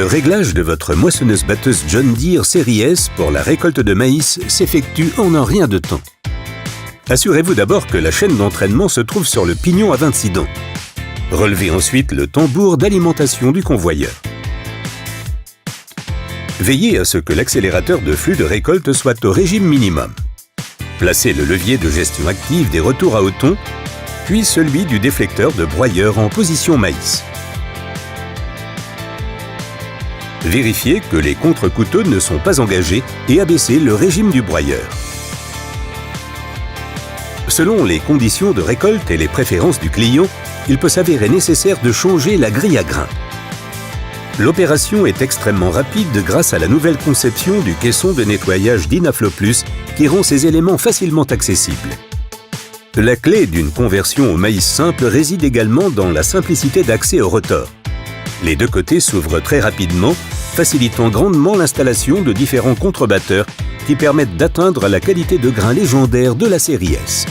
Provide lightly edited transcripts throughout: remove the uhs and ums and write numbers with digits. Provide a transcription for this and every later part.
Le réglage de votre moissonneuse-batteuse John Deere Série S pour la récolte de maïs s'effectue en un rien de temps. Assurez-vous d'abord que la chaîne d'entraînement se trouve sur le pignon à 26 dents. Relevez ensuite le tambour d'alimentation du convoyeur. Veillez à ce que l'accélérateur de flux de récolte soit au régime minimum. Placez le levier de gestion active des retours à auton, puis celui du déflecteur de broyeur en position maïs. Vérifiez que les contre-couteaux ne sont pas engagés et abaissez le régime du broyeur. Selon les conditions de récolte et les préférences du client, il peut s'avérer nécessaire de changer la grille à grains. L'opération est extrêmement rapide grâce à la nouvelle conception du caisson de nettoyage Dynaflo Plus qui rend ces éléments facilement accessibles. La clé d'une conversion au maïs simple réside également dans la simplicité d'accès au rotor. Les deux côtés s'ouvrent très rapidement, facilitant grandement l'installation de différents contrebatteurs qui permettent d'atteindre la qualité de grain légendaire de la série S.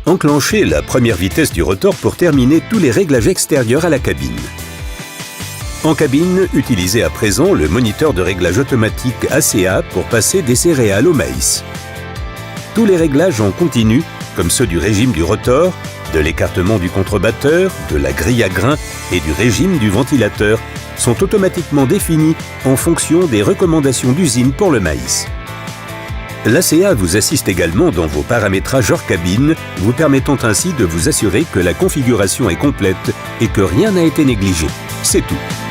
Enclenchez la première vitesse du rotor pour terminer tous les réglages extérieurs à la cabine. En cabine, utilisez à présent le moniteur de réglage automatique ACA pour passer des céréales au maïs. Tous les réglages en continu, comme ceux du régime du rotor, de l'écartement du contrebatteur, de la grille à grains et du régime du ventilateur, sont automatiquement définis en fonction des recommandations d'usine pour le maïs. L'ACA vous assiste également dans vos paramétrages hors cabine, vous permettant ainsi de vous assurer que la configuration est complète et que rien n'a été négligé. C'est tout.